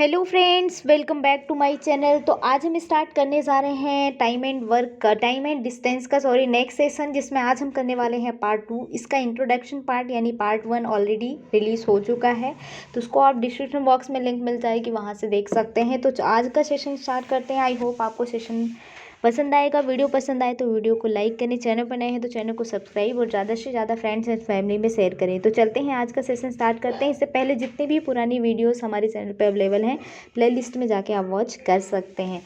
Hello friends, welcome back to my channel. तो आज हम स्टार्ट करने जा रहे हैं टाइम एंड डिस्टेंस का नेक्स्ट सेशन, जिसमें आज हम करने वाले हैं पार्ट 2। इसका इंट्रोडक्शन पार्ट यानी पार्ट 1 ऑलरेडी रिलीज़ हो चुका है, तो उसको आप डिस्क्रिप्शन बॉक्स में लिंक मिल जाएगी, वहाँ से देख सकते हैं। तो आज का सेशन स्टार्ट करते हैं। आई होप आपको सेशन पसंद आएगा। वीडियो पसंद आए तो वीडियो को लाइक करें, चैनल पर नए हैं तो चैनल को सब्सक्राइब और ज़्यादा से ज़्यादा फ्रेंड्स एंड फैमिली में शेयर करें। तो चलते हैं, आज का सेशन स्टार्ट करते हैं। इससे पहले जितनी भी पुरानी वीडियोस हमारे चैनल पर अवेलेबल हैं, प्लेलिस्ट में जाके आप वॉच कर सकते हैं।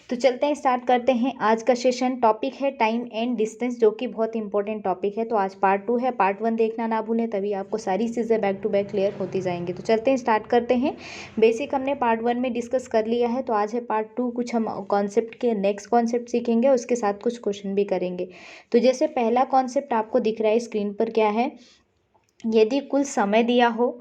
तो चलते हैं, स्टार्ट करते हैं। आज का सेशन टॉपिक है टाइम एंड डिस्टेंस, जो कि बहुत इंपॉर्टेंट टॉपिक है। तो आज पार्ट 2 है, पार्ट 1 देखना ना भूलें, तभी आपको सारी चीज़ें बैक टू बैक क्लियर होती जाएंगी। तो चलते हैं, स्टार्ट करते हैं। बेसिक हमने पार्ट 1 में डिस्कस कर लिया है, तो आज है पार्ट 2। कुछ हम कॉन्सेप्ट के नेक्स्ट कॉन्सेप्ट सीखेंगे, उसके साथ कुछ क्वेश्चन भी करेंगे। तो जैसे पहला कॉन्सेप्ट आपको दिख रहा है स्क्रीन पर, क्या है? यदि कुल समय दिया हो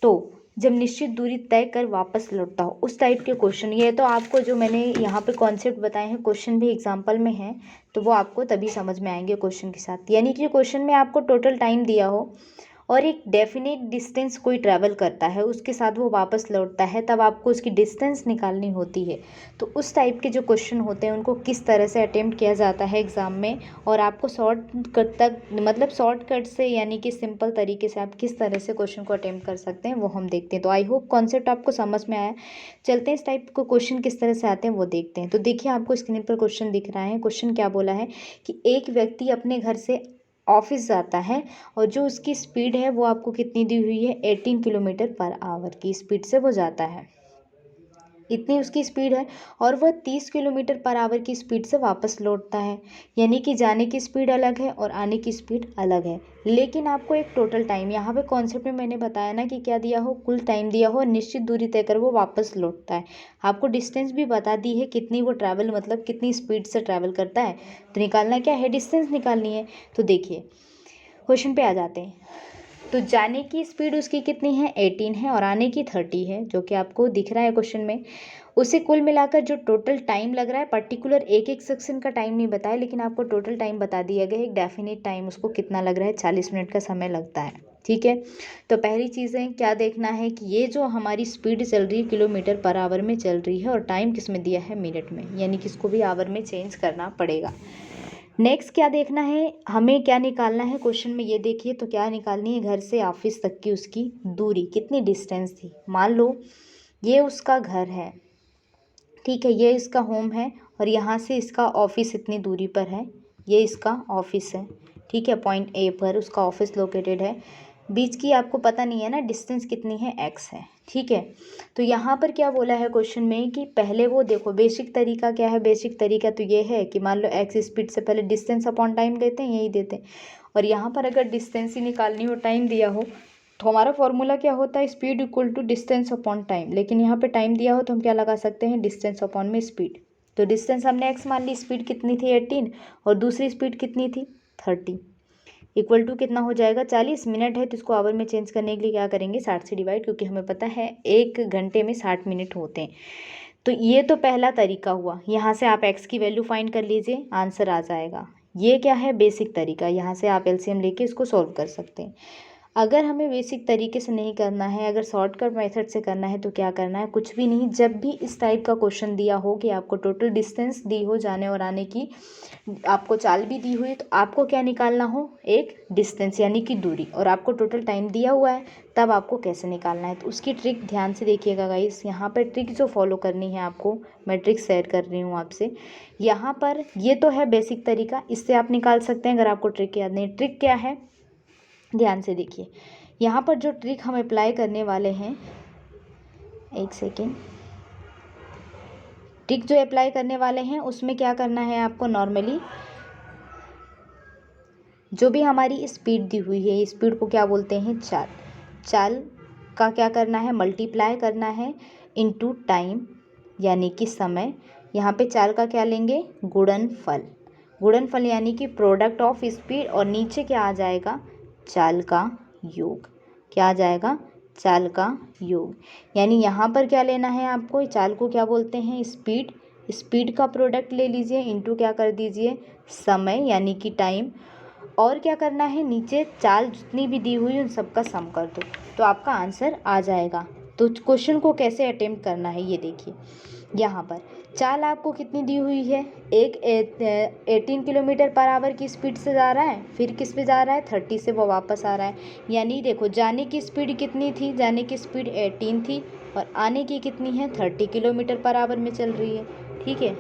तो जब निश्चित दूरी तय कर वापस लौटता हो, उस टाइप के क्वेश्चन। ये तो आपको जो मैंने यहाँ पे कॉन्सेप्ट बताए हैं, क्वेश्चन भी एग्जांपल में हैं, तो वो आपको तभी समझ में आएंगे क्वेश्चन के साथ। यानी कि क्वेश्चन में आपको टोटल टाइम दिया हो और एक डेफिनेट डिस्टेंस कोई ट्रैवल करता है, उसके साथ वो वापस लौटता है, तब आपको उसकी डिस्टेंस निकालनी होती है। तो उस टाइप के जो क्वेश्चन होते हैं, उनको किस तरह से अटेम्प्ट किया जाता है एग्ज़ाम में, और आपको शॉर्टकट से, यानी कि सिंपल तरीके से आप किस तरह से क्वेश्चन को अटेम्प्ट कर सकते हैं, वो हम देखते हैं। तो आई होप कॉन्सेप्ट आपको समझ में आया। चलते हैं, इस टाइप को क्वेश्चन किस तरह से आते हैं वो देखते हैं। तो देखिए, आपको स्क्रीन पर क्वेश्चन दिख रहा है। क्वेश्चन क्या बोला है कि एक व्यक्ति अपने घर से ऑफिस जाता है, और जो उसकी स्पीड है वो आपको कितनी दी हुई है? 18 किलोमीटर पर आवर की स्पीड से वो जाता है। इतनी उसकी स्पीड है, और वह 30 किलोमीटर पर आवर की स्पीड से वापस लौटता है। यानी कि जाने की स्पीड अलग है और आने की स्पीड अलग है। लेकिन आपको एक टोटल टाइम, यहाँ पे कॉन्सेप्ट में मैंने बताया ना कि क्या दिया हो, कुल टाइम दिया हो, निश्चित दूरी तय कर वो वापस लौटता है। आपको डिस्टेंस भी बता दी है, कितनी वो ट्रैवल, मतलब कितनी स्पीड से ट्रैवल करता है। तो निकालना क्या है? डिस्टेंस निकालनी है। तो देखिए, क्वेश्चन पे आ जाते हैं। तो जाने की स्पीड उसकी कितनी है? 18 है, और आने की 30 है, जो कि आपको दिख रहा है क्वेश्चन में। उसे कुल मिलाकर जो टोटल टाइम लग रहा है, पर्टिकुलर एक एक सेक्शन का टाइम नहीं बताया, लेकिन आपको टोटल टाइम बता दिया गया है, एक डेफिनेट टाइम उसको कितना लग रहा है, 40 मिनट का समय लगता है। ठीक है। तो पहली चीज़ें क्या देखना है कि ये जो हमारी स्पीड चल रही है, किलोमीटर पर आवर में चल रही है, और टाइम किस में दिया है? मिनट में, यानी कि इसको भी आवर में चेंज करना पड़ेगा। नेक्स्ट क्या देखना है हमें, क्या निकालना है क्वेश्चन में, ये देखिए। तो क्या निकालनी है? घर से ऑफिस तक की उसकी दूरी कितनी डिस्टेंस थी। मान लो ये उसका घर है, ठीक है, ये इसका होम है, और यहाँ से इसका ऑफिस इतनी दूरी पर है। ये इसका ऑफिस है, ठीक है, पॉइंट ए पर उसका ऑफिस लोकेटेड है। बीच की आपको पता नहीं है ना डिस्टेंस कितनी है, एक्स है, ठीक है। तो यहाँ पर क्या बोला है क्वेश्चन में कि पहले वो देखो, बेसिक तरीका क्या है? बेसिक तरीका तो ये है कि मान लो एक्स स्पीड से पहले डिस्टेंस अपॉन टाइम लेते हैं, यही देते हैं। और यहाँ पर अगर डिस्टेंस ही निकालनी हो, टाइम दिया हो, तो हमारा फॉर्मूला क्या होता है? Speed equal to distance upon time. लेकिन यहाँ पे टाइम दिया हो तो हम क्या लगा सकते हैं? डिस्टेंस अपॉन में स्पीड। तो डिस्टेंस हमने एक्स मान ली, स्पीड कितनी थी? 18, और दूसरी स्पीड कितनी थी? 30, इक्वल टू कितना हो जाएगा? 40 मिनट है, तो इसको आवर में चेंज करने के लिए क्या करेंगे? 60 से डिवाइड, क्योंकि हमें पता है 1 घंटे में 60 मिनट होते हैं। तो ये तो पहला तरीका हुआ। यहाँ से आप एक्स की वैल्यू फाइंड कर लीजिए, आंसर आ जाएगा। ये क्या है? बेसिक तरीका। यहाँ से आप एलसीएम लेके इसको सॉल्व कर सकते हैं। अगर हमें बेसिक तरीके से नहीं करना है, अगर शॉर्टकट मेथड से करना है, तो क्या करना है? कुछ भी नहीं। जब भी इस टाइप का क्वेश्चन दिया हो कि आपको टोटल डिस्टेंस दी हो जाने और आने की, आपको चाल भी दी हुई, तो आपको क्या निकालना हो? एक डिस्टेंस यानी कि दूरी, और आपको टोटल टाइम दिया हुआ है, तब आपको कैसे निकालना है। तो उसकी ट्रिक ध्यान से देखिएगा गाइस। यहाँ पर ट्रिक जो फॉलो करनी है आपको, मैं ट्रिक शेयर कर रही हूँ आपसे। यहाँ पर ये तो है बेसिक तरीका, इससे आप निकाल सकते हैं अगर आपको ट्रिक याद नहीं। ट्रिक क्या है? ध्यान से देखिए। यहाँ पर जो ट्रिक हम अप्लाई करने वाले हैं, एक सेकेंड, ट्रिक जो अप्लाई करने वाले हैं उसमें क्या करना है आपको? नॉर्मली जो भी हमारी स्पीड दी हुई है, स्पीड को क्या बोलते हैं? चाल। चाल का क्या करना है? मल्टीप्लाई करना है इनटू टाइम, यानी कि समय। यहाँ पे चाल का क्या लेंगे? गुणनफल। गुणनफल यानी कि प्रोडक्ट ऑफ स्पीड, और नीचे क्या आ जाएगा? चाल का योग। क्या आ जाएगा? चाल का योग। यानी यहाँ पर क्या लेना है आपको? चाल को क्या बोलते हैं? स्पीड। स्पीड का प्रोडक्ट ले लीजिए, इनटू क्या कर दीजिए? समय, यानी कि टाइम। और क्या करना है? नीचे चाल जितनी भी दी हुई उन सबका सम कर दो, तो आपका आंसर आ जाएगा। तो क्वेश्चन को कैसे अटेम्प्ट करना है ये देखिए। यहाँ पर चाल आपको कितनी दी हुई है, एक 18 किलोमीटर पर आवर की स्पीड से जा रहा है, फिर किस पे जा रहा है 30 से वो वापस आ रहा है। यानी देखो जाने की स्पीड कितनी थी, जाने की स्पीड 18 थी और आने की कितनी है 30 किलोमीटर पर आवर में चल रही है। ठीक है,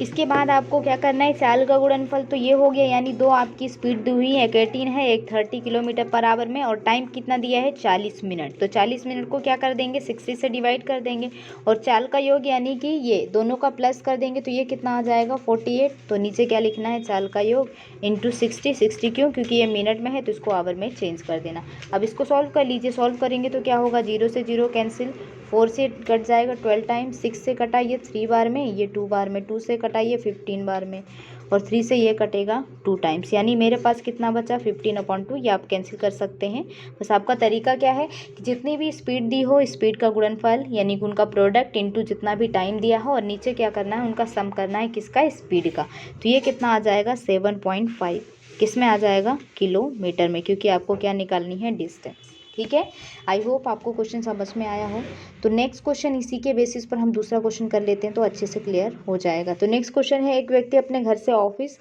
इसके बाद आपको क्या करना है, चाल का गुणनफल तो ये हो गया, यानी दो आपकी स्पीड दी हुई है, एक 18 है एक 30 किलोमीटर पर आवर में, और टाइम कितना दिया है 40 मिनट। तो 40 मिनट को क्या कर देंगे 60 से डिवाइड कर देंगे, और चाल का योग यानी कि ये दोनों का प्लस कर देंगे तो ये कितना आ जाएगा 48। तो नीचे क्या लिखना है, चाल का योग इंटू 60 क्यों, क्योंकि ये मिनट में है तो इसको आवर में चेंज कर देना। अब इसको सॉल्व कर लीजिए, सॉल्व करेंगे तो क्या होगा, 0 से 0 कैंसिल, 4 से कट जाएगा 12 टाइम, 6 से कटाइए 3 बार में, ये 2 बार में, 2 से कटाइए 15 बार में, और 3 से ये कटेगा 2 टाइम्स, यानी मेरे पास कितना बचा 15/2। ये आप कैंसिल कर सकते हैं। बस आपका तरीका क्या है कि जितनी भी स्पीड दी हो स्पीड का गुणनफल यानी कि उनका प्रोडक्ट इनटू जितना भी टाइम दिया हो, और नीचे क्या करना है उनका सम करना है किसका, स्पीड का। तो ये कितना आ जाएगा 7.5, किस में आ जाएगा किलोमीटर में, क्योंकि आपको क्या निकालनी है डिस्टेंस। ठीक है, आई होप आपको क्वेश्चन समझ में आया हो। तो नेक्स्ट क्वेश्चन इसी के बेसिस पर हम दूसरा क्वेश्चन कर लेते हैं तो अच्छे से क्लियर हो जाएगा। तो नेक्स्ट क्वेश्चन है, एक व्यक्ति अपने घर से ऑफिस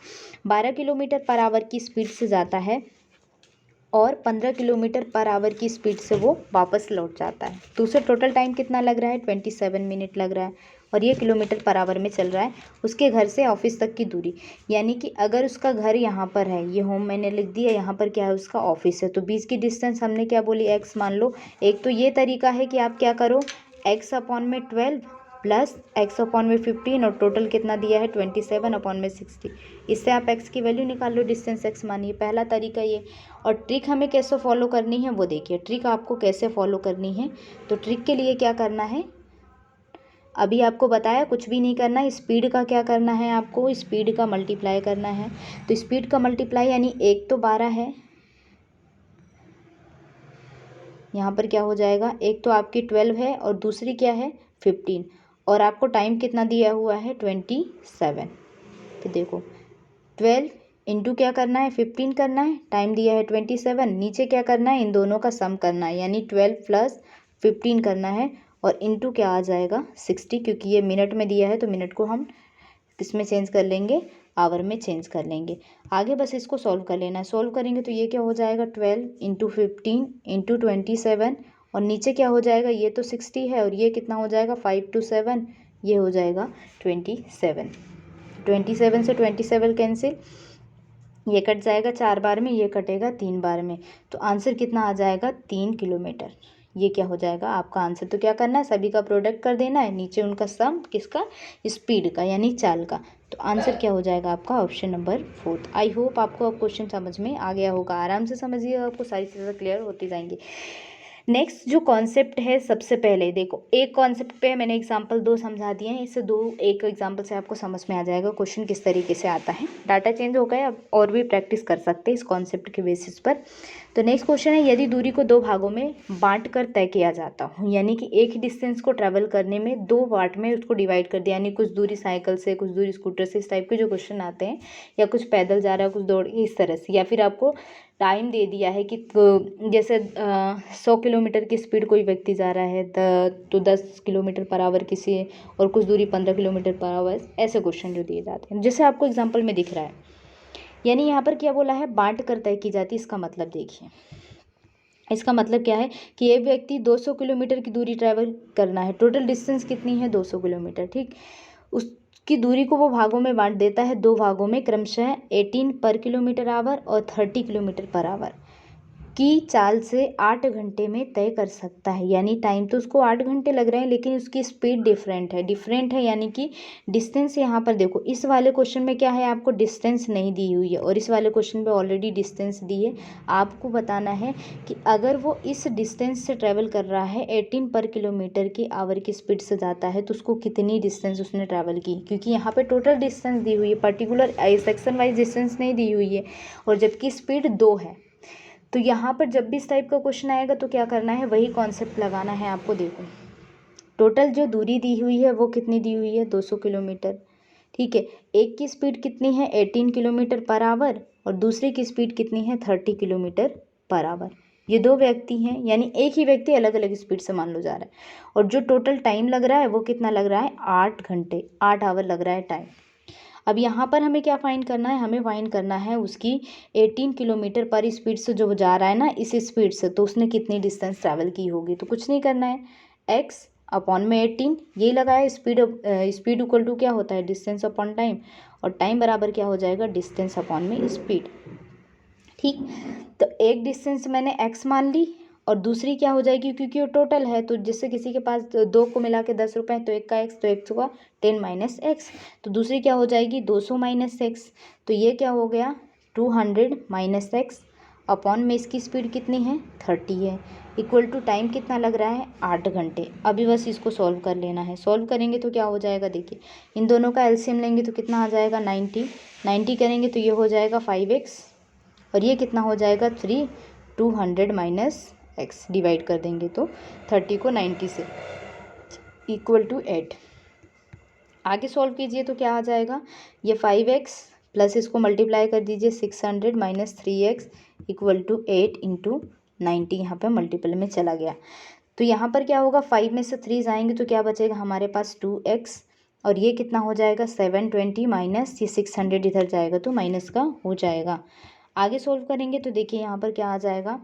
12 किलोमीटर पर आवर की स्पीड से जाता है और 15 किलोमीटर पर आवर की स्पीड से वो वापस लौट जाता है। तो उसे टोटल टाइम कितना लग रहा है 27 मिनट लग रहा है, और ये किलोमीटर पर आवर में चल रहा है। उसके घर से ऑफिस तक की दूरी, यानी कि अगर उसका घर यहाँ पर है, ये होम मैंने लिख दिया, यहाँ पर क्या है उसका ऑफिस है, तो बीच की डिस्टेंस हमने क्या बोली x मान लो। एक तो ये तरीका है कि आप क्या करो x/12 प्लस x/में 15 और टोटल कितना दिया है 27/60, इससे आप x की वैल्यू निकाल लो, डिस्टेंस x मानिए, पहला तरीका ये। और ट्रिक हमें कैसे फॉलो करनी है वो देखिए, ट्रिक आपको कैसे फॉलो करनी है। तो ट्रिक के लिए क्या करना है, अभी आपको बताया कुछ भी नहीं करना है, स्पीड का क्या करना है, आपको स्पीड का मल्टीप्लाई करना है। तो स्पीड का मल्टीप्लाई यानी एक तो 12 है, यहाँ पर क्या हो जाएगा, एक तो आपकी 12 है और दूसरी क्या है 15, और आपको टाइम कितना दिया हुआ है 27। तो देखो 12 इंटू क्या करना है 15 करना है, टाइम दिया है 27, नीचे क्या करना है इन दोनों का सम करना है, यानी 12 प्लस 15 करना है, और इंटू क्या आ जाएगा 60, क्योंकि ये मिनट में दिया है तो मिनट को हम किसमें चेंज कर लेंगे, आवर में चेंज कर लेंगे। आगे बस इसको सॉल्व कर लेना है, सॉल्व करेंगे तो ये क्या हो जाएगा 12 इंटू 15 इंटू 27, और नीचे क्या हो जाएगा, ये तो 60 है और ये कितना हो जाएगा 5 to 7, ये हो जाएगा 27। 27 से 27 कैंसिल, ये कट जाएगा 4 बार में, ये कटेगा 3 बार में, तो आंसर कितना आ जाएगा 3 किलोमीटर। ये क्या हो जाएगा आपका आंसर। तो क्या करना है, सभी का प्रोडक्ट कर देना है, नीचे उनका सम किसका, स्पीड का यानी चाल का। तो आंसर क्या हो जाएगा आपका ऑप्शन नंबर 4। आई होप आपको अब क्वेश्चन समझ में आ गया होगा, आराम से समझिएगा, आपको सारी चीज़ें क्लियर होती जाएंगी। नेक्स्ट जो कॉन्सेप्ट है, सबसे पहले देखो एक कॉन्सेप्ट पे मैंने एग्जांपल 2 समझा दिए हैं, इससे एक एग्जांपल से आपको समझ में आ जाएगा क्वेश्चन किस तरीके से आता है। डाटा चेंज हो गया, अब और भी प्रैक्टिस कर सकते हैं इस कॉन्सेप्ट के बेसिस पर। तो नेक्स्ट क्वेश्चन है, यदि दूरी को 2 भागों में बांट कर तय किया जाता हो, यानी कि एक डिस्टेंस को ट्रैवल करने में 2 पार्ट में उसको डिवाइड कर दिया, यानी कुछ दूरी साइकिल से, कुछ दूरी स्कूटर से, इस टाइप के जो क्वेश्चन आते हैं, या कुछ पैदल जा रहा है, कुछ दौड़, इस तरह से, या फिर आपको टाइम दे दिया है कि जैसे 100 किलोमीटर की स्पीड कोई व्यक्ति जा रहा है तो 10 किलोमीटर पर आवर किसी, और कुछ दूरी 15 किलोमीटर पर आवर, ऐसे क्वेश्चन जो दिए जाते हैं जैसे आपको एग्जांपल में दिख रहा है। यानी यहाँ पर क्या बोला है, बांट कर तय की जाती है। इसका मतलब देखिए, इसका मतलब क्या है कि एक व्यक्ति 200 किलोमीटर की दूरी ट्रैवल करना है, टोटल डिस्टेंस कितनी है 200 किलोमीटर, ठीक। उसकी दूरी को वो भागों में बांट देता है, 2 भागों में, क्रमशः 18 पर किलोमीटर आवर और 30 किलोमीटर पर आवर की चाल से 8 घंटे में तय कर सकता है। यानी टाइम तो उसको 8 घंटे लग रहे हैं, लेकिन उसकी स्पीड डिफरेंट है, यानी कि डिस्टेंस यहाँ पर देखो, इस वाले क्वेश्चन में क्या है, आपको डिस्टेंस नहीं दी हुई है, और इस वाले क्वेश्चन में ऑलरेडी डिस्टेंस दी है। आपको बताना है कि अगर वो इस डिस्टेंस से ट्रैवल कर रहा है 18 पर किलोमीटर की आवर की स्पीड से जाता है, तो उसको कितनी डिस्टेंस उसने ट्रैवल की, क्योंकि यहाँ पर टोटल डिस्टेंस दी हुई है, पर्टिकुलर सेक्शन वाइज डिस्टेंस नहीं दी हुई है, और जबकि स्पीड 2 है। तो यहाँ पर जब भी इस टाइप का क्वेश्चन आएगा तो क्या करना है, वही कॉन्सेप्ट लगाना है आपको। देखो टोटल जो दूरी दी हुई है वो कितनी दी हुई है 200 किलोमीटर, ठीक है। एक की स्पीड कितनी है 18 किलोमीटर पर आवर, और दूसरे की स्पीड कितनी है 30 किलोमीटर पर आवर। ये 2 व्यक्ति हैं, यानी एक ही व्यक्ति अलग अलग स्पीड से मान लो जा रहा है, और जो टोटल टाइम लग रहा है वो कितना लग रहा है, 8 घंटे, 8 आवर लग रहा है टाइम। अब यहाँ पर हमें क्या फाइंड करना है, हमें फाइंड करना है उसकी 18 किलोमीटर पर स्पीड से जो जा रहा है ना, इस स्पीड से, तो उसने कितनी डिस्टेंस ट्रैवल की होगी। तो कुछ नहीं करना है, एक्स अपॉन में 18 यही लगाया, स्पीड इक्वल टू क्या होता है, डिस्टेंस अपॉन टाइम, और टाइम बराबर क्या हो जाएगा, डिस्टेंस अपॉन में स्पीड। ठीक, तो एक डिस्टेंस मैंने एक्स मान ली, और दूसरी क्या हो जाएगी, क्योंकि वो टोटल है, तो जिससे किसी के पास 2 को मिला के 10 रुपये, तो एक का एक्स, तो एक का 10 माइनस एक्स, तो दूसरी क्या हो जाएगी, 200 माइनस एक्स, तो ये क्या हो गया, 200 माइनस एक्स अपॉन में इसकी स्पीड कितनी है, 30 है, इक्वल टू टाइम कितना लग रहा है, 8 घंटे। अभी बस इसको सॉल्व कर लेना है, सॉल्व करेंगे तो क्या हो जाएगा, देखिए इन दोनों का एलसीएम लेंगे तो कितना आ जाएगा, 90 करेंगे तो ये हो जाएगा 5x, और ये कितना हो जाएगा 3, 200 माइनस एक्स डिवाइड कर देंगे तो 30 को 90 से इक्वल टू 8। आगे सॉल्व कीजिए तो क्या आ जाएगा, ये 5x प्लस इसको मल्टीप्लाई कर दीजिए 600 minus 3x equal to 8 into 90, यहाँ पर मल्टीपल में चला गया। तो यहाँ पर क्या होगा, 5 में से 3 जाएंगे तो क्या बचेगा हमारे पास 2x, और ये कितना हो जाएगा 720 माइनस ये 600 इधर जाएगा तो माइनस का हो जाएगा। आगे सोल्व करेंगे तो देखिए यहाँ पर क्या आ जाएगा,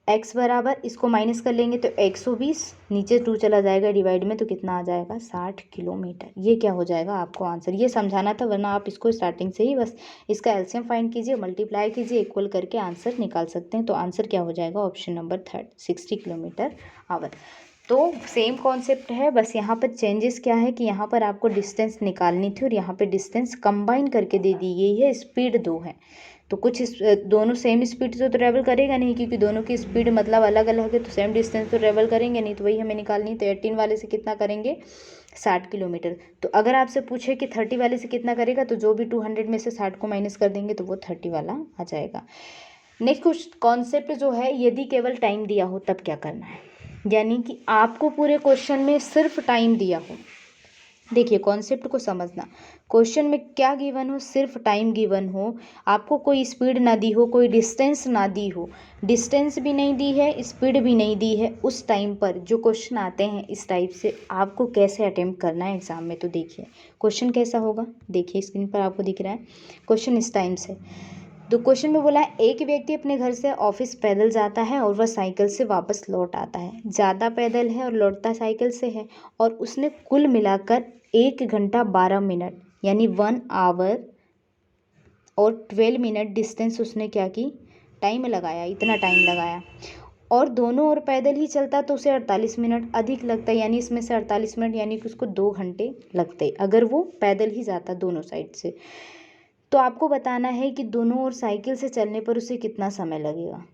x बराबर इसको माइनस कर लेंगे तो 120, नीचे 2 चला जाएगा डिवाइड में, तो कितना आ जाएगा 60 किलोमीटर। ये क्या हो जाएगा आपको आंसर, ये समझाना था, वरना आप इसको स्टार्टिंग से ही बस इसका एलसीएम फाइंड कीजिए, मल्टीप्लाई कीजिए, इक्वल करके आंसर निकाल सकते हैं। तो आंसर क्या हो जाएगा, ऑप्शन नंबर 3, 60 किलोमीटर आवर। तो सेम कॉन्सेप्ट है, बस यहाँ पर चेंजेस क्या है कि यहाँ पर आपको डिस्टेंस निकालनी थी और यहाँ पे डिस्टेंस कंबाइन करके दे दी गई है, स्पीड 2 है। तो कुछ दोनों सेम स्पीड से तो ट्रैवल करेगा नहीं, क्योंकि दोनों की स्पीड मतलब अलग अलग है, तो सेम डिस्टेंस तो ट्रैवल करेंगे नहीं, तो वही हमें निकालनी। तो 18 वाले से कितना करेंगे, 60 किलोमीटर। तो अगर आपसे पूछे कि 30 वाले से कितना करेगा, तो जो भी 200 में से 60 को माइनस कर देंगे तो वो 30 वाला आ जाएगा। नेक्स्ट कॉन्सेप्ट जो है, यदि केवल टाइम दिया हो तब क्या करना है, यानी कि आपको पूरे क्वेश्चन में सिर्फ टाइम दिया हो। देखिए कॉन्सेप्ट को समझना, क्वेश्चन में क्या गिवन हो, सिर्फ टाइम गिवन हो, आपको कोई स्पीड ना दी हो, कोई डिस्टेंस ना दी हो, डिस्टेंस भी नहीं दी है, स्पीड भी नहीं दी है, उस टाइम पर जो क्वेश्चन आते हैं इस टाइप से, आपको कैसे अटेम्प्ट करना है एग्जाम में। तो देखिए क्वेश्चन कैसा होगा, देखिए स्क्रीन पर आपको दिख रहा है क्वेश्चन इस टाइम से। तो क्वेश्चन में बोला है, एक व्यक्ति अपने घर से ऑफिस पैदल जाता है और वह साइकिल से वापस लौट आता है। ज़्यादा पैदल है और लौटता साइकिल से है, और उसने कुल मिलाकर 1 घंटा 12 मिनट यानी 1 आवर और 12 मिनट डिस्टेंस उसने क्या की, टाइम लगाया, इतना टाइम लगाया। और दोनों ओर पैदल ही चलता तो उसे 48 मिनट अधिक लगता, यानी इसमें से 48 मिनट यानी कि उसको 2 घंटे लगते अगर वो पैदल ही जाता दोनों साइड से। तो आपको बताना है कि दोनों ओर साइकिल से चलने पर उसे कितना समय लगेगा,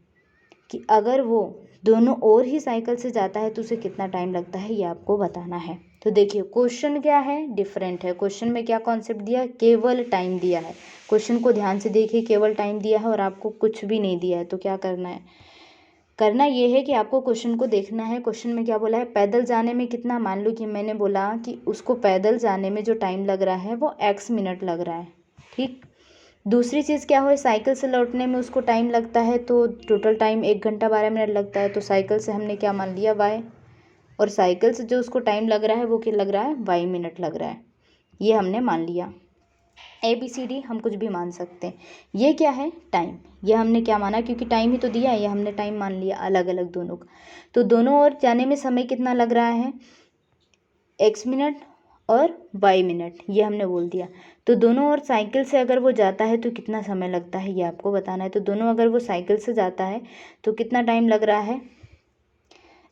कि अगर वो दोनों ओर ही साइकिल से जाता है तो उसे कितना टाइम लगता है, ये आपको बताना है। तो देखिए क्वेश्चन क्या है, डिफरेंट है। क्वेश्चन में क्या कॉन्सेप्ट दिया है, केवल टाइम दिया है। क्वेश्चन को ध्यान से देखिए, केवल टाइम दिया है और आपको कुछ भी नहीं दिया है। तो क्या करना है, करना ये है कि आपको क्वेश्चन को देखना है। क्वेश्चन में क्या बोला है, पैदल जाने में कितना, मान लो कि मैंने बोला कि उसको पैदल जाने में जो टाइम लग रहा है वो x मिनट लग रहा है, ठीक। दूसरी चीज़ क्या हो, साइकिल से लौटने में उसको टाइम लगता है, तो टोटल टाइम 1 घंटा 12 मिनट लगता है। तो साइकिल से हमने क्या मान लिया, y, और साइकिल से जो उसको टाइम लग रहा है वो क्या लग रहा है, y मिनट लग रहा है, ये हमने मान लिया। ABCD हम कुछ भी मान सकते हैं। ये क्या है, टाइम, ये हमने क्या माना, क्योंकि टाइम ही तो दिया है, ये हमने टाइम मान लिया अलग अलग दोनों का। तो दोनों ओर जाने में समय कितना लग रहा है, x मिनट और y मिनट, ये हमने बोल दिया। तो दोनों ओर साइकिल से अगर वो जाता है तो कितना समय लगता है, ये आपको बताना है। तो दोनों अगर वो साइकिल से जाता है तो कितना टाइम लग रहा है,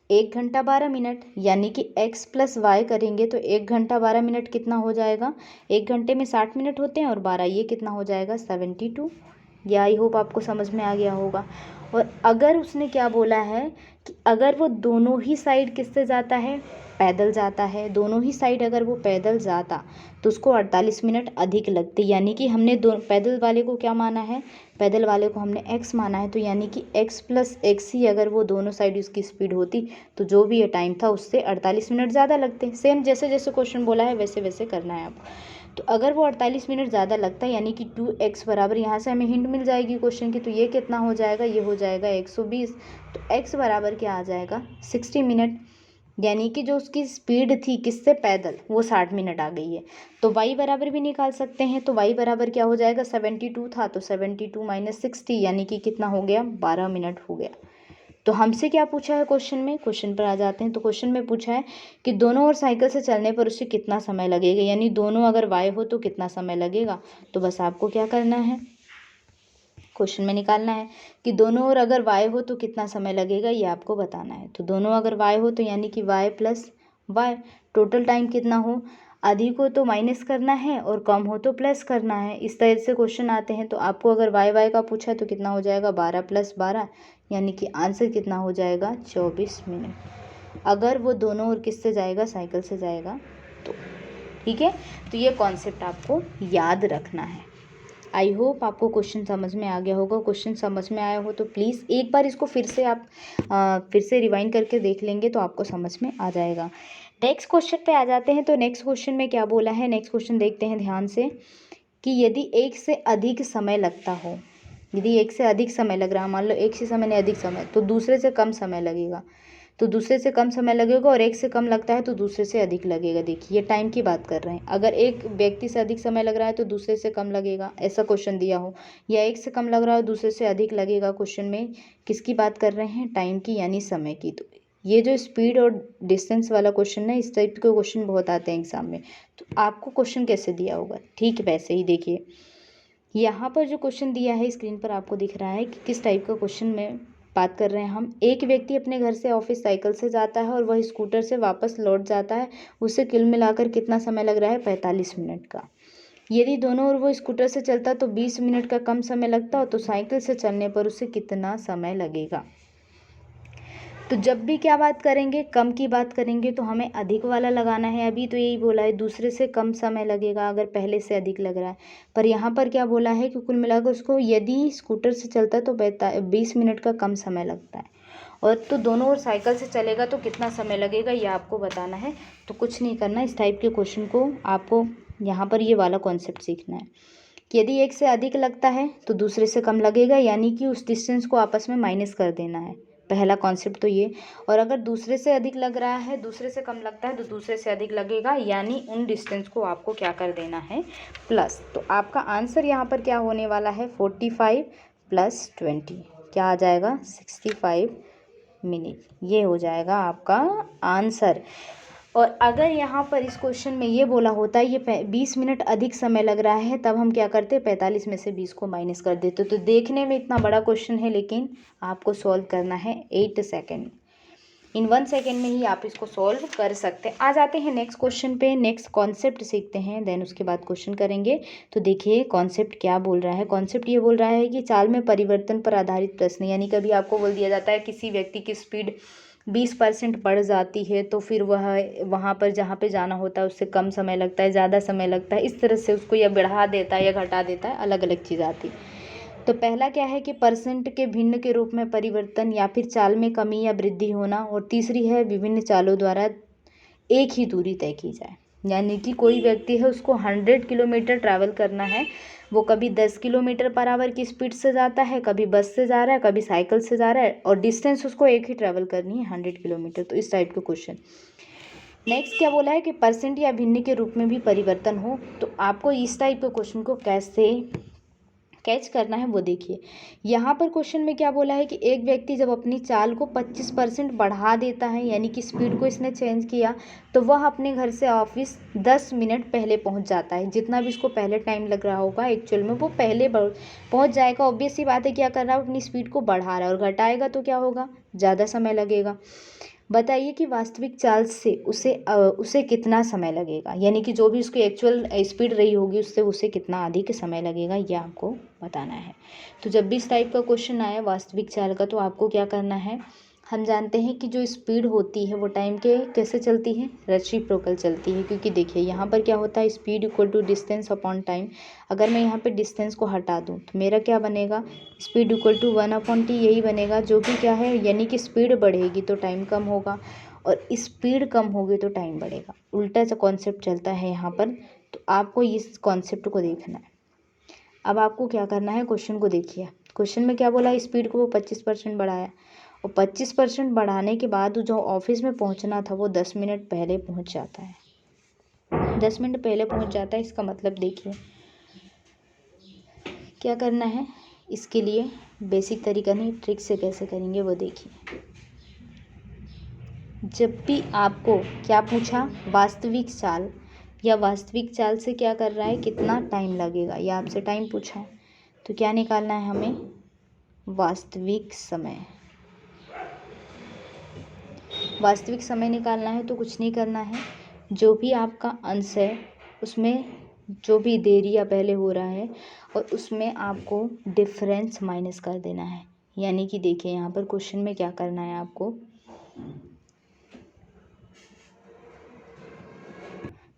1 घंटा 12 मिनट, यानी कि x प्लस वाई करेंगे तो 1 घंटा 12 मिनट कितना हो जाएगा, 1 घंटे में 60 मिनट होते हैं और 12 ये कितना हो जाएगा 72। ये आई होप आपको समझ में आ गया होगा। और अगर उसने क्या बोला है कि अगर वो दोनों ही साइड किससे जाता है, पैदल जाता है, दोनों ही साइड अगर वो पैदल जाता तो उसको 48 मिनट अधिक लगते, यानी कि हमने दो पैदल वाले को क्या माना है, पैदल वाले को हमने x माना है। तो यानी कि x प्लस एक्स ही अगर वो दोनों साइड उसकी स्पीड होती तो जो भी ये टाइम था उससे 48 मिनट ज़्यादा लगते। सेम जैसे जैसे क्वेश्चन बोला है वैसे वैसे करना है आपको। तो अगर वो 48 मिनट ज़्यादा लगता है यानी कि 2x बराबर, यहाँ से हमें हिंट मिल जाएगी क्वेश्चन की, तो ये कितना हो जाएगा, ये हो जाएगा 120। तो x बराबर क्या आ जाएगा 60 मिनट, यानी कि जो उसकी स्पीड थी किससे, पैदल, वो 60 मिनट आ गई है। तो y बराबर भी निकाल सकते हैं, तो y बराबर क्या हो जाएगा, 72 था तो 72 माइनस 60 यानी कि कितना हो गया, 12 मिनट हो गया। तो हमसे क्या पूछा है क्वेश्चन में, क्वेश्चन पर आ जाते हैं। तो क्वेश्चन में पूछा है कि दोनों ओर साइकिल से चलने पर उससे कितना समय लगेगा, यानी दोनों अगर वाई हो तो कितना समय लगेगा। तो बस आपको क्या करना है, क्वेश्चन में निकालना है कि दोनों ओर अगर वाई हो तो कितना समय लगेगा, ये आपको बताना है। तो दोनों अगर वाई हो तो यानी कि y plus y, total time कितना हो, अधिक हो तो माइनस करना है और कम हो तो प्लस करना है। इस तरह से क्वेश्चन आते हैं। तो आपको अगर वाई वाई का पूछा है तो कितना हो जाएगा, 12 + 12, यानी कि आंसर कितना हो जाएगा, 24 मिनट। अगर वो दोनों ओर किससे जाएगा, साइकिल से जाएगा तो। ठीक है, तो ये कॉन्सेप्ट आपको याद रखना है। आई होप आपको क्वेश्चन समझ में आ गया होगा। क्वेश्चन समझ में आया हो तो प्लीज़ एक बार इसको फिर से आप फिर से रिवाइंड करके देख लेंगे तो आपको समझ में आ जाएगा। नेक्स्ट क्वेश्चन पे आ जाते हैं। तो नेक्स्ट क्वेश्चन में क्या बोला है, नेक्स्ट क्वेश्चन देखते हैं ध्यान से कि यदि एक से अधिक समय लगता हो, यदि एक से अधिक समय लग रहा है, मान लो एक से समय नहीं अधिक समय, तो दूसरे से कम समय लगेगा, तो दूसरे से कम समय लगेगा, और एक से कम लगता है तो दूसरे से अधिक लगेगा। देखिए ये टाइम की बात कर रहे हैं। अगर एक व्यक्ति से अधिक समय लग रहा है तो दूसरे से कम लगेगा, ऐसा क्वेश्चन दिया हो, या एक से कम लग रहा हो दूसरे से अधिक लगेगा। क्वेश्चन में किसकी बात कर रहे हैं, टाइम की यानी समय की। तो ये जो स्पीड और डिस्टेंस वाला क्वेश्चन है, इस टाइप के क्वेश्चन बहुत आते हैं एग्जाम में। तो आपको क्वेश्चन कैसे दिया होगा, ठीक वैसे ही देखिए यहाँ पर जो क्वेश्चन दिया है स्क्रीन पर आपको दिख रहा है कि किस टाइप का क्वेश्चन में बात कर रहे हैं हम। एक व्यक्ति अपने घर से ऑफिस साइकिल से जाता है और वह स्कूटर से वापस लौट जाता है, उसे कुल मिलाकर कितना समय लग रहा है, 45 मिनट का। यदि दोनों ओर वो स्कूटर से चलता तो 20 मिनट का कम समय लगता, तो साइकिल से चलने पर उसे कितना समय लगेगा। तो जब भी क्या बात करेंगे, कम की बात करेंगे तो हमें अधिक वाला लगाना है। अभी तो यही बोला है दूसरे से कम समय लगेगा अगर पहले से अधिक लग रहा है, पर यहाँ पर क्या बोला है कि कुल मिलाकर उसको यदि स्कूटर से चलता है तो 20 मिनट का कम समय लगता है, और तो दोनों ओर साइकिल से चलेगा तो कितना समय लगेगा ये आपको बताना है। तो कुछ नहीं करना, इस टाइप के क्वेश्चन को आपको यहाँ पर ये वाला कॉन्सेप्ट सीखना है कि यदि एक से अधिक लगता है तो दूसरे से कम लगेगा, यानी कि उस डिस्टेंस को आपस में माइनस कर देना है, पहला कॉन्सेप्ट तो ये। और अगर दूसरे से अधिक लग रहा है, दूसरे से कम लगता है तो दूसरे से अधिक लगेगा, यानी उन डिस्टेंस को आपको क्या कर देना है, प्लस। तो आपका आंसर यहाँ पर क्या होने वाला है, 45 + 20 क्या आ जाएगा, 65 मिनट, ये हो जाएगा आपका आंसर। और अगर यहाँ पर इस क्वेश्चन में ये बोला होता है ये 20 मिनट अधिक समय लग रहा है, तब हम क्या करते, 45 में से 20 को माइनस कर देते। तो देखने में इतना बड़ा क्वेश्चन है, लेकिन आपको सॉल्व करना है 8 सेकेंड, इन 1 सेकेंड में ही आप इसको सॉल्व कर सकते हैं। आ जाते हैं नेक्स्ट क्वेश्चन पे, नेक्स्ट कॉन्सेप्ट सीखते हैं, देन उसके बाद क्वेश्चन करेंगे। तो देखिए कॉन्सेप्ट क्या बोल रहा है, कॉन्सेप्ट ये बोल रहा है कि चाल में परिवर्तन पर आधारित प्रश्न, यानी कभी आपको बोल दिया जाता है किसी व्यक्ति की स्पीड 20% बढ़ जाती है तो फिर वह वहाँ पर जहाँ पे जाना होता है उससे कम समय लगता है, ज़्यादा समय लगता है, इस तरह से उसको या बढ़ा देता है या घटा देता है, अलग अलग चीज़ आती है। तो पहला क्या है कि परसेंट के भिन्न के रूप में परिवर्तन या फिर चाल में कमी या वृद्धि होना, और तीसरी है विभिन्न चालों द्वारा एक ही दूरी तय की जाए, यानी कि कोई व्यक्ति है उसको 100 किलोमीटर ट्रैवल करना है, वो कभी 10 किलोमीटर पर आवर की स्पीड से जाता है, कभी बस से जा रहा है, कभी साइकिल से जा रहा है, और डिस्टेंस उसको एक ही ट्रैवल करनी है 100 किलोमीटर। तो इस टाइप के क्वेश्चन। नेक्स्ट क्या बोला है कि परसेंट या भिन्न के रूप में भी परिवर्तन हो। तो आपको इस टाइप के क्वेश्चन को कैसे कैच करना है वो देखिए। यहाँ पर क्वेश्चन में क्या बोला है कि एक व्यक्ति जब अपनी चाल को 25% बढ़ा देता है, यानी कि स्पीड को इसने चेंज किया, तो वह अपने घर से ऑफिस 10 मिनट पहले पहुँच जाता है। जितना भी इसको पहले टाइम लग रहा होगा एक्चुअल में वो पहले पहुँच जाएगा। ऑब्वियस सी बात है, क्या कर रहा है, अपनी स्पीड को बढ़ा रहा है, और घटाएगा तो क्या होगा, ज़्यादा समय लगेगा। बताइए कि वास्तविक चाल से उसे कितना समय लगेगा, यानी कि जो भी उसकी एक्चुअल स्पीड रही होगी उससे उसे कितना अधिक समय लगेगा, ये आपको बताना है। तो जब भी इस टाइप का क्वेश्चन आए वास्तविक चाल का, तो आपको क्या करना है, हम जानते हैं कि जो स्पीड होती है वो टाइम के कैसे चलती है, रेसिप्रोकल चलती है। क्योंकि देखिए यहाँ पर क्या होता है, speed equal to distance upon time. अगर मैं यहाँ पे डिस्टेंस को हटा दूँ तो मेरा क्या बनेगा, स्पीड इक्वल टू 1/t, यही बनेगा, जो कि क्या है, यानी कि स्पीड बढ़ेगी तो टाइम कम होगा, और स्पीड कम होगी तो टाइम बढ़ेगा। उल्टा सा कॉन्सेप्ट चलता है यहाँ पर। तो तो आपको इस कॉन्सेप्ट को देखना है। अब आपको क्या करना है, क्वेश्चन को देखिए। क्वेश्चन में क्या बोला, स्पीड को वो 25% बढ़ाया और 25% बढ़ाने के बाद जो ऑफिस में पहुंचना था वो 10 मिनट पहले पहुंच जाता है। 10 मिनट पहले पहुंच जाता है, इसका मतलब देखिए क्या करना है। इसके लिए बेसिक तरीका नहीं, ट्रिक से कैसे करेंगे वो देखिए। जब भी आपको क्या पूछा, वास्तविक चाल या वास्तविक चाल से क्या कर रहा है, कितना टाइम लगेगा, या आपसे टाइम पूछा है तो क्या निकालना है हमें, वास्तविक समय। वास्तविक समय निकालना है तो कुछ नहीं करना है, जो भी आपका अंश है उसमें जो भी देरी या पहले हो रहा है और उसमें आपको डिफरेंस माइनस कर देना है। यानी कि देखिए यहाँ पर क्वेश्चन में क्या करना है आपको,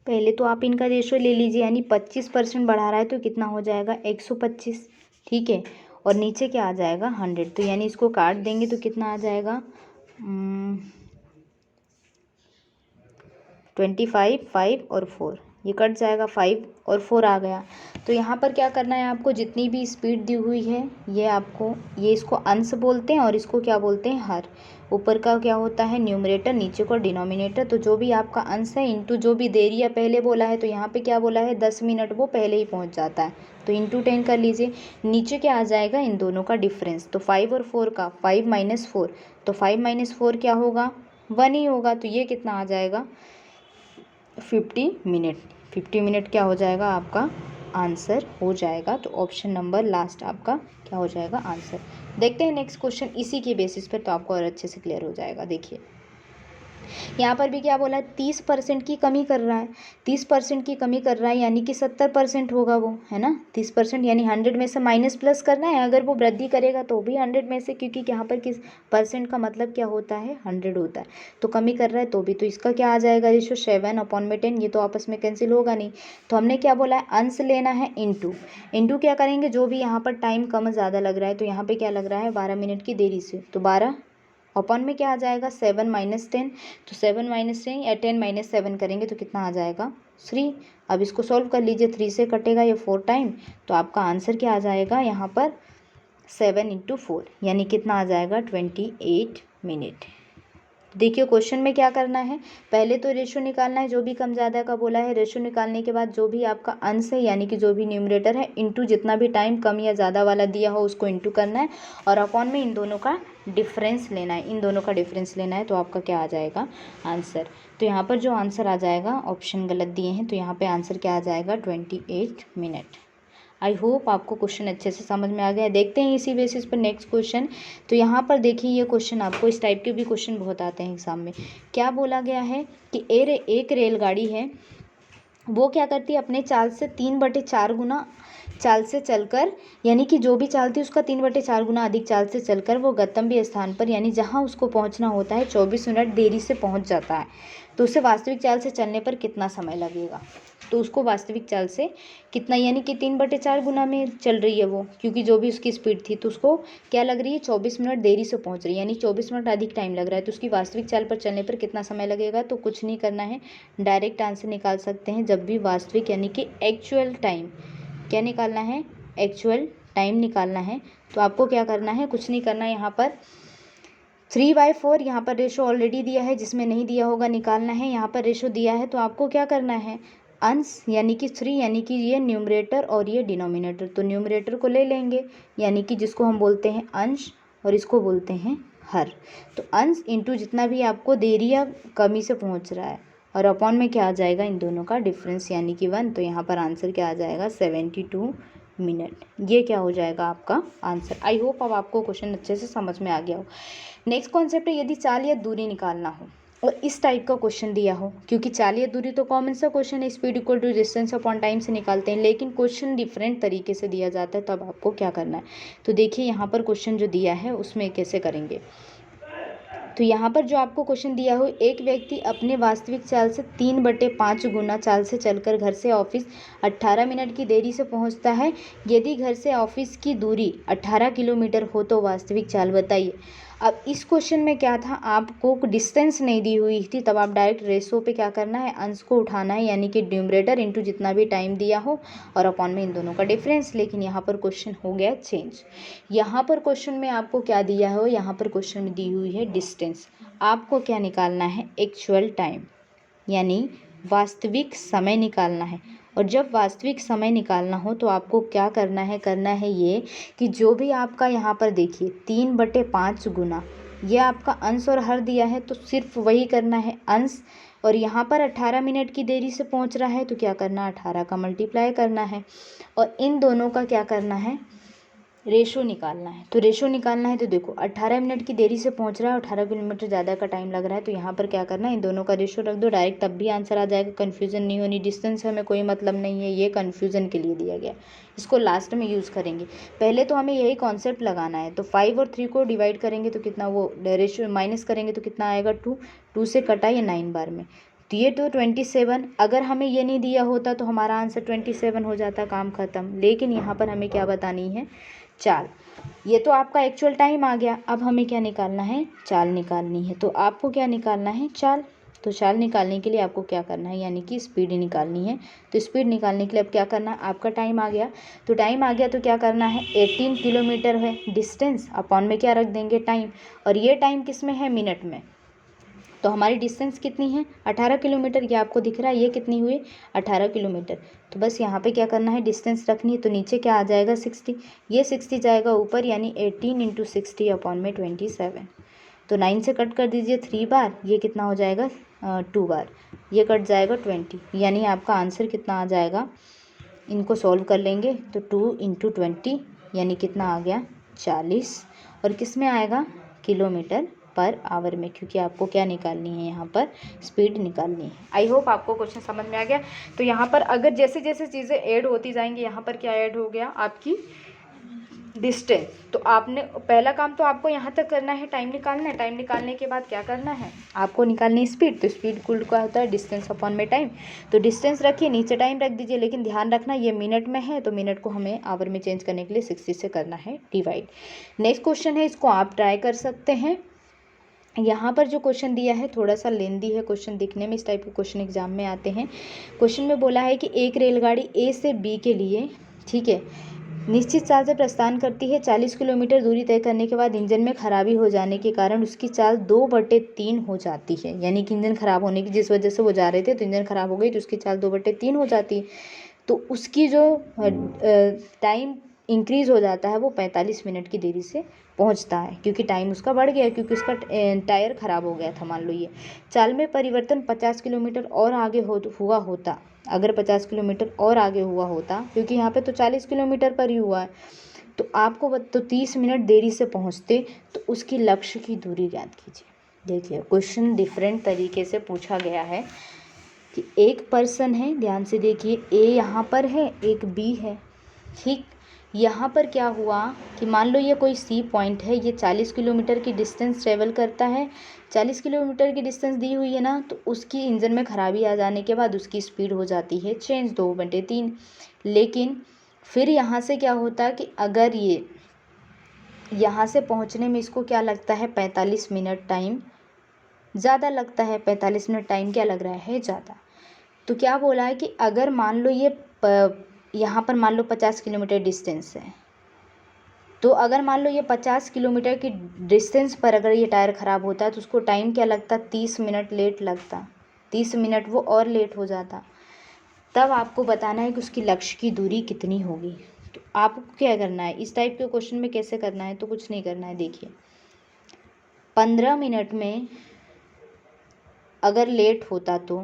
पहले तो आप इनका रेशो ले लीजिए। यानी 25% बढ़ा रहा है तो कितना हो जाएगा, 125, ठीक है। और नीचे क्या आ जाएगा, 100। तो यानी इसको काट देंगे तो कितना आ जाएगा, 25, 5 और 4, ये कट जाएगा, 5 और 4 आ गया। तो यहाँ पर क्या करना है आपको, जितनी भी स्पीड दी हुई है ये आपको, ये इसको अंश बोलते हैं और इसको क्या बोलते हैं, हर। ऊपर का क्या होता है, न्यूमरेटर, नीचे का डिनोमिनेटर। तो जो भी आपका अंश है इंटू जो भी देरी या पहले बोला है, तो यहाँ पे क्या बोला है, 10 मिनट वो पहले ही पहुँच जाता है, तो इंटू 10 कर लीजिए। नीचे क्या आ जाएगा, इन दोनों का डिफरेंस, तो 5 और 4 का, 5 माइनस 4, तो 5 माइनस 4 क्या होगा, 1 ही होगा। तो ये कितना आ जाएगा, 50 मिनट। 50 मिनट क्या हो जाएगा, आपका आंसर हो जाएगा। तो ऑप्शन नंबर लास्ट आपका क्या हो जाएगा, आंसर। देखते हैं नेक्स्ट क्वेश्चन इसी के बेसिस पर, तो आपको और अच्छे से क्लियर हो जाएगा। देखिए यहाँ पर भी क्या बोला है, 30% की कमी कर रहा है। 30% की कमी कर रहा है यानी कि 70% होगा वो, है ना। 30% यानी 100 में से माइनस प्लस करना है। अगर वो वृद्धि करेगा तो भी 100 में से, क्योंकि यहाँ पर किस परसेंट का मतलब क्या होता है, 100 होता है। तो कमी कर रहा है तो भी, तो इसका क्या आ जाएगा रेशो, 7/10। ये तो आपस में कैंसिल होगा नहीं। तो हमने क्या बोला है, अंश लेना है इंटू क्या करेंगे, जो भी यहाँ पर टाइम कम ज़्यादा लग रहा है, तो यहाँ पर क्या लग रहा है, 12 मिनट की देरी से, तो 12 अपॉन में क्या आ जाएगा, 7 माइनस 10। तो 7 माइनस 10 या 10 माइनस 7 करेंगे तो कितना आ जाएगा, 3। अब इसको सॉल्व कर लीजिए, 3 से कटेगा ये 4 टाइम, तो आपका आंसर क्या आ जाएगा यहाँ पर, 7 × 4 यानी कितना आ जाएगा, 28 मिनट। देखिए क्वेश्चन में क्या करना है, पहले तो रेशो निकालना है, जो भी कम ज़्यादा का बोला है। रेशो निकालने के बाद जो भी आपका अंश है यानी कि जो भी न्यूमरेटर है, इंटू जितना भी टाइम कम या ज़्यादा वाला दिया हो उसको इंटू करना है, और अपॉन में इन दोनों का डिफरेंस लेना है। इन दोनों का डिफरेंस लेना है तो आपका क्या आ जाएगा, आंसर। तो यहाँ पर जो आंसर आ जाएगा, ऑप्शन गलत दिए हैं, तो यहाँ पर आंसर क्या आ जाएगा, 28 मिनट। आई होप आपको क्वेश्चन अच्छे से समझ में आ गया। देखते हैं इसी बेसिस पर नेक्स्ट क्वेश्चन। तो यहाँ पर देखिए ये क्वेश्चन, आपको इस टाइप के भी क्वेश्चन बहुत आते हैं एग्जाम में। क्या बोला गया है कि एक रेलगाड़ी है, वो क्या करती है, अपने चाल से 3/4 गुना चाल से चलकर, यानी कि जो भी चाल थी उसका 3/4 गुना अधिक चाल से चलकर वो गंतव्य स्थान पर, यानी जहाँ उसको पहुँचना होता है, 24 मिनट देरी से पहुँच जाता है। तो उसे वास्तविक चाल से चलने पर कितना समय लगेगा। तो उसको वास्तविक चाल से कितना, यानी कि 3/4 गुना में चल रही है वो, क्योंकि जो भी उसकी स्पीड थी, तो उसको क्या लग रही है, 24 मिनट देरी से पहुंच रही है, यानी 24 मिनट अधिक टाइम लग रहा है। तो उसकी वास्तविक चाल पर चलने पर कितना समय लगेगा। तो कुछ नहीं करना है, डायरेक्ट आंसर निकाल सकते हैं। जब भी वास्तविक यानी कि एक्चुअल टाइम, क्या निकालना है, एक्चुअल टाइम निकालना है। तो आपको क्या करना है, कुछ नहीं करना है। यहाँ पर 3/4 यहाँ पर रेशो ऑलरेडी दिया है, जिसमें नहीं दिया होगा निकालना है। यहाँ पर रेशो दिया है तो आपको क्या करना है, अंश यानी कि 3, यानी कि ये न्यूमरेटर और ये डिनोमिनेटर, तो न्यूमरेटर को ले लेंगे, यानी कि जिसको हम बोलते हैं अंश और इसको बोलते हैं हर। तो अंश इंटू जितना भी आपको देरी या कमी से पहुंच रहा है, और अपॉन में क्या आ जाएगा, इन दोनों का डिफरेंस यानी कि 1। तो यहाँ पर आंसर क्या आ जाएगा, 72 मिनट। ये क्या हो जाएगा आपका आंसर। आई होप अब आपको क्वेश्चन अच्छे से समझ में आ गया हो। नेक्स्ट कॉन्सेप्ट है, यदि चाल या दूरी निकालना हो और इस टाइप का क्वेश्चन दिया हो, क्योंकि चाल या दूरी तो कॉमन सा क्वेश्चन है, speed equal to distance upon time से निकालते हैं, लेकिन क्वेश्चन डिफरेंट तरीके से दिया जाता है, तब आपको क्या करना है। तो देखिए यहाँ पर क्वेश्चन जो दिया है उसमें कैसे करेंगे। तो यहाँ पर जो आपको क्वेश्चन दिया हो, एक व्यक्ति अपने वास्तविक चाल से 3/5 गुना चाल से चलकर घर से ऑफिस 18 मिनट की देरी से पहुँचता है। यदि घर से ऑफिस की दूरी 18 किलोमीटर हो तो वास्तविक चाल बताइए। अब इस क्वेश्चन में क्या था, आपको डिस्टेंस नहीं दी हुई थी, तब आप डायरेक्ट रेशो पे क्या करना है, अंश को उठाना है, यानी कि न्यूमरेटर इंटू जितना भी टाइम दिया हो और अपॉन में इन दोनों का डिफरेंस। लेकिन यहाँ पर क्वेश्चन हो गया चेंज। यहाँ पर क्वेश्चन में आपको क्या दिया हो, यहाँ पर क्वेश्चन में दी हुई है डिस्टेंस। आपको क्या निकालना है, एक्चुअल टाइम, यानी वास्तविक समय निकालना है। और जब वास्तविक समय निकालना हो तो आपको क्या करना है ये कि जो भी आपका यहाँ पर देखिए 3/5 गुना, ये आपका अंश और हर दिया है तो सिर्फ वही करना है अंश। और यहाँ पर 18 मिनट की देरी से पहुँच रहा है तो क्या करना है, 18 का मल्टीप्लाई करना है और इन दोनों का क्या करना है, रेशो निकालना है। तो रेशो निकालना है तो देखो 18 मिनट की देरी से पहुंच रहा है, 18 किलोमीटर ज़्यादा का टाइम लग रहा है, तो यहाँ पर क्या करना है, इन दोनों का रेशो रख दो डायरेक्ट, तब भी आंसर आ जाएगा, कन्फ्यूज़न नहीं होनी। डिस्टेंस से हमें कोई मतलब नहीं है, ये कन्फ्यूज़न के लिए दिया गया, इसको लास्ट में यूज़ करेंगे। पहले तो हमें यही कॉन्सेप्ट लगाना है। तो 5 और 3 को डिवाइड करेंगे तो कितना, वो रेशो माइनस करेंगे तो कितना आएगा 2, 2 से कटा ये 9 बार में, तो ये तो 27। अगर हमें ये नहीं दिया होता तो हमारा आंसर 27 हो जाता, काम ख़त्म। लेकिन यहाँ पर हमें क्या बतानी है, चाल। ये तो आपका एक्चुअल टाइम आ गया, अब हमें क्या निकालना है, चाल निकालनी है। तो आपको क्या निकालना है, चाल। तो चाल निकालने के लिए आपको क्या करना है, यानी कि स्पीड निकालनी है। तो स्पीड निकालने के लिए अब क्या करना है, आपका टाइम आ गया, तो टाइम आ गया तो क्या करना है, 18 किलोमीटर है डिस्टेंस, अपॉन में क्या रख देंगे, टाइम। और ये टाइम किस में है, मिनट में। तो हमारी डिस्टेंस कितनी है, 18 किलोमीटर, ये आपको दिख रहा है, ये कितनी हुई, 18 किलोमीटर। तो बस यहाँ पे क्या करना है, डिस्टेंस रखनी है। तो नीचे क्या आ जाएगा, 60, ये 60 जाएगा ऊपर, यानी 18 इंटू 60 अपॉन में 27। तो 9 से कट कर दीजिए 3 बार, ये कितना हो जाएगा 2 बार, ये कट जाएगा 20, यानी आपका आंसर कितना आ जाएगा, इनको सॉल्व कर लेंगे तो 2 इंटू 20 यानी कितना आ गया 40, और किस में आएगा, किलोमीटर पर आवर में, क्योंकि आपको क्या निकालनी है, यहाँ पर स्पीड निकालनी है। आई होप आपको क्वेश्चन समझ में आ गया। तो यहाँ पर अगर जैसे जैसे चीज़ें ऐड होती जाएंगी, यहाँ पर क्या ऐड हो गया, आपकी डिस्टेंस। तो आपने पहला काम तो आपको यहाँ तक करना है, टाइम निकालना है। टाइम निकालने के बाद क्या करना है, आपको निकालनी है स्पीड। तो स्पीड कुल का होता है डिस्टेंस अपॉन में टाइम। तो डिस्टेंस रखिए, नीचे टाइम रख दीजिए, लेकिन ध्यान रखना ये मिनट में है, तो मिनट को हमें आवर में चेंज करने के लिए 60 से करना है डिवाइड। नेक्स्ट क्वेश्चन है, इसको आप ट्राई कर सकते हैं। यहाँ पर जो क्वेश्चन दिया है थोड़ा सा लेंदी है क्वेश्चन दिखने में, इस टाइप के क्वेश्चन एग्जाम में आते हैं। क्वेश्चन में बोला है कि एक रेलगाड़ी ए से बी के लिए, ठीक है, निश्चित चाल से प्रस्थान करती है। 40 किलोमीटर दूरी तय करने के बाद इंजन में खराबी हो जाने के कारण उसकी चाल 2/3 हो जाती है। यानी कि इंजन खराब होने की, जिस वजह से वो जा रहे थे तो इंजन खराब हो गई तो उसकी चाल 2/3 हो जाती है। तो उसकी जो टाइम इंक्रीज़ हो जाता है वो 45 मिनट की देरी से पहुंचता है, क्योंकि टाइम उसका बढ़ गया, क्योंकि उसका टायर ख़राब हो गया था। मान लो ये चाल में परिवर्तन 50 किलोमीटर और आगे हुआ होता, अगर 50 किलोमीटर और आगे हुआ होता, क्योंकि यहाँ पे तो 40 किलोमीटर पर ही हुआ है, तो आपको तो 30 मिनट देरी से पहुँचते, तो उसकी लक्ष्य की दूरी ज्ञात कीजिए। देखिए क्वेश्चन डिफरेंट तरीके से पूछा गया है कि एक पर्सन है, ध्यान से देखिए, ए यहाँ पर है, एक बी है, ठीक। यहाँ पर क्या हुआ कि मान लो ये कोई सी पॉइंट है, ये 40 किलोमीटर की डिस्टेंस ट्रेवल करता है। 40 किलोमीटर की डिस्टेंस दी हुई है ना, तो उसकी इंजन में खराबी आ जाने के बाद उसकी स्पीड हो जाती है चेंज 2/3। लेकिन फिर यहाँ से क्या होता है कि अगर ये यहाँ से पहुँचने में इसको क्या लगता है, 45 मिनट टाइम ज़्यादा लगता है। 45 मिनट टाइम क्या लग रहा है, ज़्यादा। तो क्या बोला है कि अगर मान लो ये यहाँ पर मान लो 50 किलोमीटर डिस्टेंस है, तो अगर मान लो ये 50 किलोमीटर की डिस्टेंस पर अगर ये टायर ख़राब होता है तो उसको टाइम क्या लगता, 30 मिनट लेट लगता, 30 मिनट वो और लेट हो जाता। तब आपको बताना है कि उसकी लक्ष्य की दूरी कितनी होगी। तो आपको क्या करना है, इस टाइप के क्वेश्चन में कैसे करना है, तो कुछ नहीं करना है। देखिए 15 मिनट में अगर लेट होता तो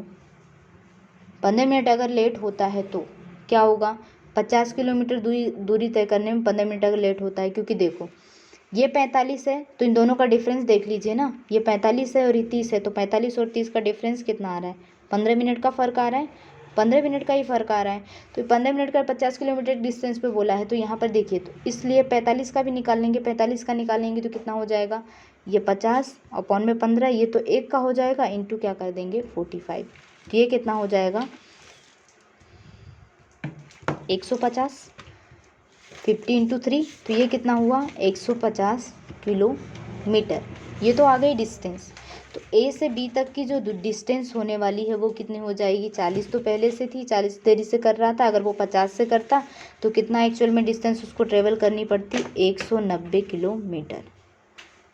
15 मिनट अगर लेट होता है तो क्या होगा, 50 किलोमीटर दूरी तय करने में 15 मिनट अगर लेट होता है, क्योंकि देखो ये 45 है तो इन दोनों का डिफरेंस देख लीजिए ना, ये 45 है और ये 30 है, तो 45 और 30 का डिफरेंस कितना आ रहा है, 15 मिनट का फ़र्क आ रहा है, 15 मिनट का ही फ़र्क आ रहा है। तो 15 मिनट का 50 किलोमीटर डिस्टेंस पे बोला है, तो यहाँ पर देखिए, तो इसलिए 45 का भी निकाल लेंगे, 45 का निकालेंगे तो कितना हो जाएगा, ये 50 अपॉन में 15, ये तो 1 का हो जाएगा, इंटू क्या कर देंगे 45, तो ये कितना हो जाएगा 150, 50 इंटू 3, तो ये कितना हुआ 150 किलोमीटर। मीटर। ये तो आ गई डिस्टेंस। तो ए से बी तक की जो डिस्टेंस होने वाली है वो कितनी हो जाएगी, 40 तो पहले से थी, 40 देरी से कर रहा था, अगर वो 50 से करता तो कितना एक्चुअल में डिस्टेंस उसको ट्रेवल करनी पड़ती, 190 किलोमीटर।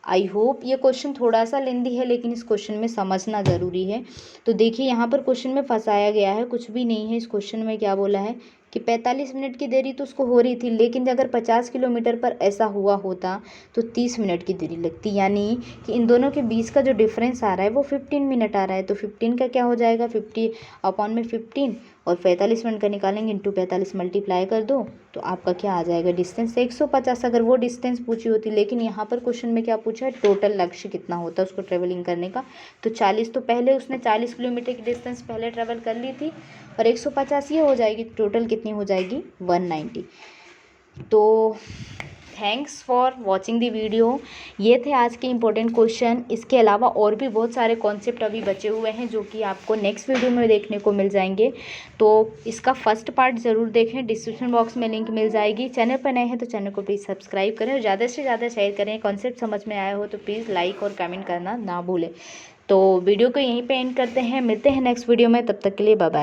आई होप ये क्वेश्चन थोड़ा सा लेंदी है, लेकिन इस क्वेश्चन में समझना ज़रूरी है। तो देखिए यहाँ पर क्वेश्चन में फंसाया गया है, कुछ भी नहीं है। इस क्वेश्चन में क्या बोला है कि 45 मिनट की देरी तो उसको हो रही थी, लेकिन अगर 50 किलोमीटर पर ऐसा हुआ होता तो 30 मिनट की देरी लगती, यानी कि इन दोनों के बीच का जो डिफरेंस आ रहा है वो 15 मिनट आ रहा है। तो 15 का क्या हो जाएगा, 50 अपॉन में 15 और 45 मिनट का निकालेंगे, इंटू 45 मल्टीप्लाई कर दो तो आपका क्या आ जाएगा डिस्टेंस 150। अगर वो डिस्टेंस पूछी होती, लेकिन यहाँ पर क्वेश्चन में क्या पूछा है, टोटल लक्ष्य कितना होता है उसको ट्रेवलिंग करने का। तो 40 तो पहले उसने 40 किलोमीटर की डिस्टेंस पहले ट्रेवल कर ली थी, और 150 ये हो जाएगी, टोटल कितनी हो जाएगी 190। तो thanks for watching the video. ये थे आज के इम्पोर्टेंट क्वेश्चन। इसके अलावा और भी बहुत सारे कॉन्सेप्ट अभी बचे हुए हैं जो कि आपको नेक्स्ट वीडियो में देखने को मिल जाएंगे। तो इसका फर्स्ट पार्ट ज़रूर देखें, डिस्क्रिप्शन बॉक्स में लिंक मिल जाएगी। चैनल पर नए हैं तो चैनल को प्लीज़ सब्सक्राइब करें और ज़्यादा से ज़्यादा शेयर करें। कॉन्सेप्ट समझ में आया हो तो प्लीज़ लाइक और कमेंट करना ना भूलें। तो वीडियो को यहीं पे एंड करते हैं, मिलते हैं नेक्स्ट वीडियो में, तब तक के लिए बाय बाय।